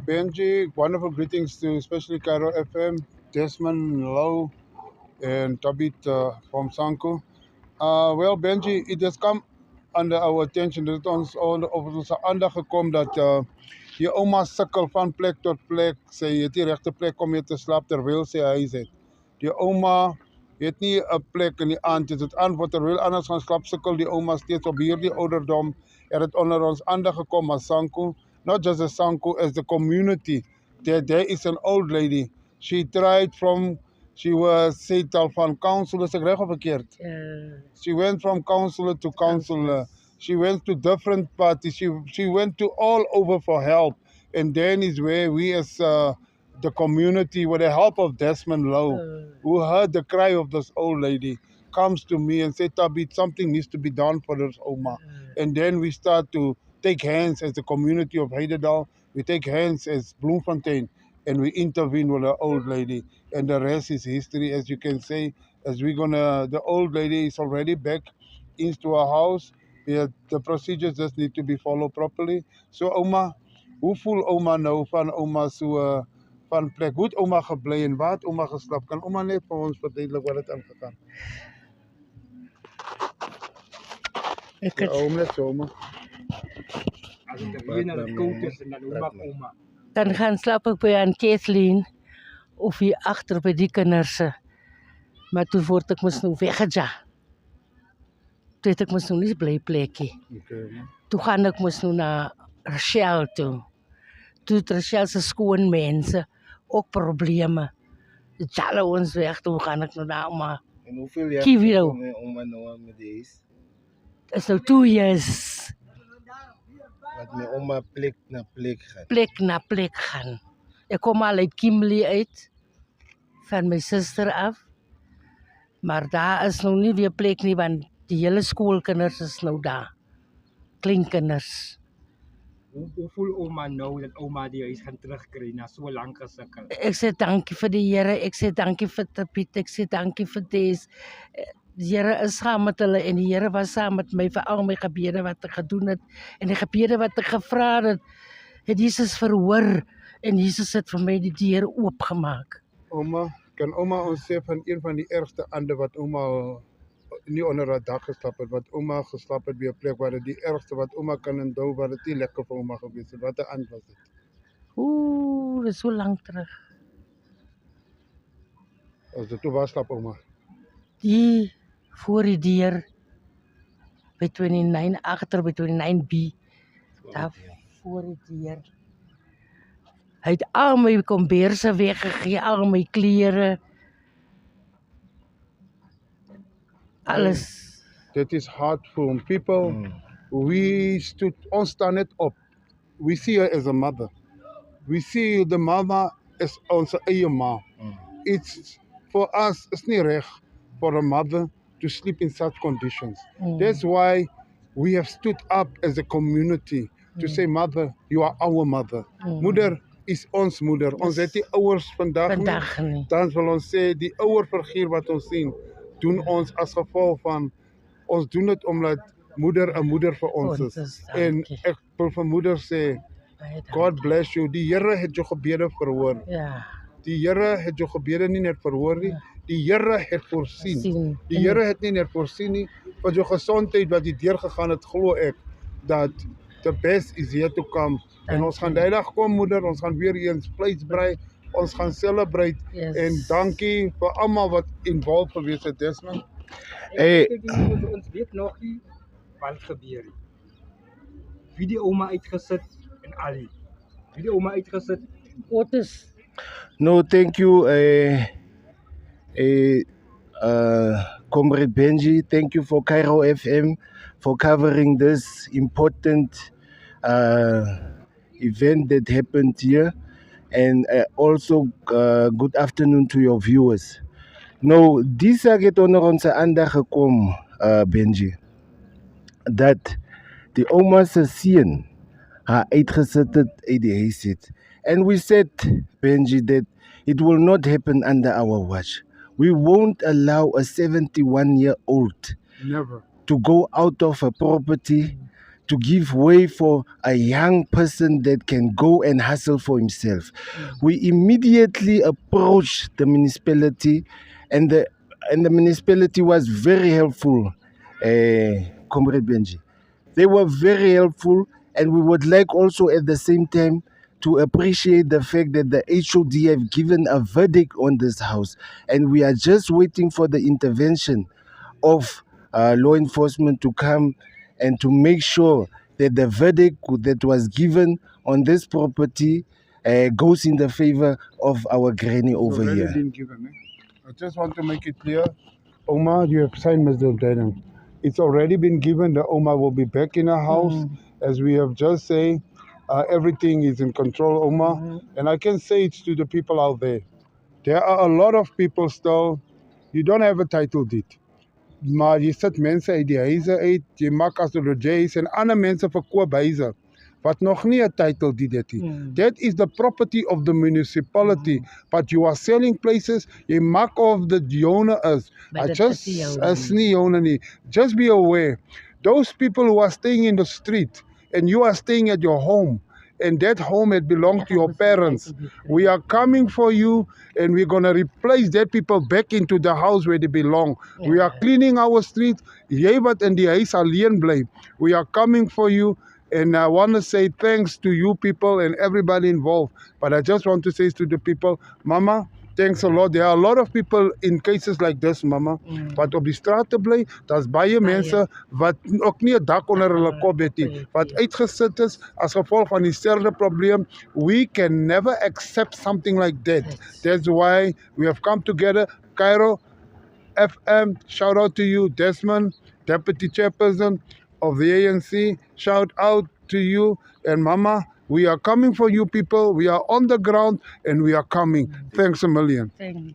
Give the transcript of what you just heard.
Benji, wonderful greetings to especially Cairo FM, Desmond Low, and Tabit from Sanko. Well, Benji, it has come under our attention. Dit het ons op onze aandacht gekomen dat je oma sukkel van plek tot plek. Sy het die regte plek om mee te slaap terwyl sy huis het. Die oma het nie 'n plek in die aand. Dit het antwoord terwyl anders gaan slaap sukkel die oma steeds op hierdie ouderdom. Het onder ons aandag gekom as Sanko. Not just as Sanko, as the community. There is an old lady. She tried from, she was said al van counselor, is ek reg of verkeerd? She went from counselor to counselor. She went to different parties. She went to all over for help. And then is where we as the community, with the help of Desmond Lowe, who heard the cry of this old lady, comes to me and said, Tabit, something needs to be done for this Oma. And then we start to take hands as the community of Heidedal. We take hands as Bloemfontein, and we intervene with the old lady. And the rest is history, as you can say. As we're the old lady is already back into our house. Yeah, the procedures just need to be followed properly. So Oma, hoe voel Oma nou van Oma so van plek? Hoe het Oma gebly en waar het Oma geslaap? Kan Oma net vir ons verduidelik wat het aangegaan? Ek het Net so, Oma. As ek hier na die koud is en dan hoe maak oma? dan gaan slaap ek by aan Kathleen of hier agter by die kinders. Maar toe word ek mos nou weggeja. Toe het ek mos nou nie bly plekkie. Okay, Toe gaan ek mos nou na Rochelle toe. Toe het Rochelle se skoon mense ook probleme. Dit jalle ons weg, toe gaan ek nou daar maar. En hoeveel jaar Kiwi nou. kom jy oma nou met die huis? Het is nou 2 years. Wat my oma plek na plek gaan. Plek na plek gaan. Ek kom al uit Kimberley uit, van my suster af. Maar daar is nou nie weer plek nie, want die hele skoolkinders is nou daar. Kleinkinders. Hoe voel oma nou dat oma die huis gaan terugkry na so lank gesukkel? Ek sê dankie vir die Here, ek sê dankie vir Tabit, ek sê dankie vir Des. Die Here is saam met hulle en die Here was saam met my vir al my gebede wat ek gedoen het en die gebede wat ek gevra het Jesus verhoor en Jesus het vir my die deur oopgemaak. Oma, kan Oma ons sê van een van die ergste ande wat Oma al nie onder 'n dak geslaap het, wat Oma geslaap het by 'n plek waar dit die ergste wat Oma kan onthou, waar dit nie lekker vir Oma gewees het. Wat 'n and was dit? Oeh, dit is so lank terug. As dit toe was slaap Oma. Die voor die deur by 29 agter by 29B. Daar voor die deur. Hy het al my komberse weggegee, al my klere. Alles. Dit is hurtful. People, ons staan net op. We see her as a mother. We see the mama as onze eie ma. It's, for us, it's nie reg for a mother to sleep in such conditions. That's why we have stood up as a community to say, mother, you are our mother. Moeder is ons moeder. Ons het die ouers vandag nie. Dan wil ons sê, die ouer figuur wat ons sien, doen ons as gevolg van, ons doen dit omdat moeder 'n moeder vir ons is. En ek wil vir moeder sê, God bless you. Die Here het jou gebede verhoor. Ja. Die Here het jou gebede nie net verhoor nie, die Here het voorsien. Die Here het nie net voorsien nie, vir jou gesondheid wat jy deurgegaan het, glo ek, dat the best is yet to come. En ons gaan die dag kom, moeder, ons gaan weer eens vleis brei, ons gaan celebrate. En dankie vir almal wat involved gewees het, Desmond. Ons weet nog nie wat gebeur het. Wie die oma uitgesit en Ali. Wie die oma uitgesit. Otis. No, thank you, Comrade Benji. Thank you for Cairo FM for covering this important event that happened here. And also, good afternoon to your viewers. Nou, dis het onder onze aandag gekom, Benji, dat die oma se seun haar uitgesit het uit die huis het. And we said, Benji, that it will not happen under our watch. We won't allow a 71-year-old Never. to go out of a property to give way for a young person that can go and hustle for himself. We immediately approached the municipality, and the municipality was very helpful, Comrade Benji. They were very helpful, and we would like also at the same time to appreciate the fact that the HOD have given a verdict on this house, and we are just waiting for the intervention of law enforcement to come and to make sure that the verdict that was given on this property goes in the favor of our granny It's over already here. been given. I just want to make it clear. Oma, you have signed, Mr. Lieutenant. It's already been given. The Oma will be back in her house. As we have just said, everything is in control, Oma. And I can say it to the people out there. There are a lot of people still, you don't have a title deed. Maar jy sit mense uit die huise uit, jy maak as logies en ander mense verkoop huise wat nog nie 'n title deed het nie. That is the property of the municipality, but you are selling places, jy maak of the owner is. Maar dit Just is nie joune is nie joune nie. Just be aware, those people who are staying in the street and you are staying at your home, and that home had belonged to your parents. We are coming for you, and we're going to replace that people back into the house where they belong. We are cleaning our street. Jy wat in die huis alleen bly. We are coming for you, and I want to say thanks to you people and everybody involved. But I just want to say to the people, Mama, thanks a lot. There are a lot of people in cases like this, Mama. Wat op die straat te bly, daar's baie mense wat ook nie 'n dak onder hulle kop het nie, wat uitgesit is as gevolg van dieselfde probleem. We can never accept something like that. That's why we have come together. Cairo FM, shout out to you. Desmond, Deputy Chairperson of the ANC, shout out to you. And Mama, we are coming for you people. We are on the ground and we are coming. Thanks a million. Thank you.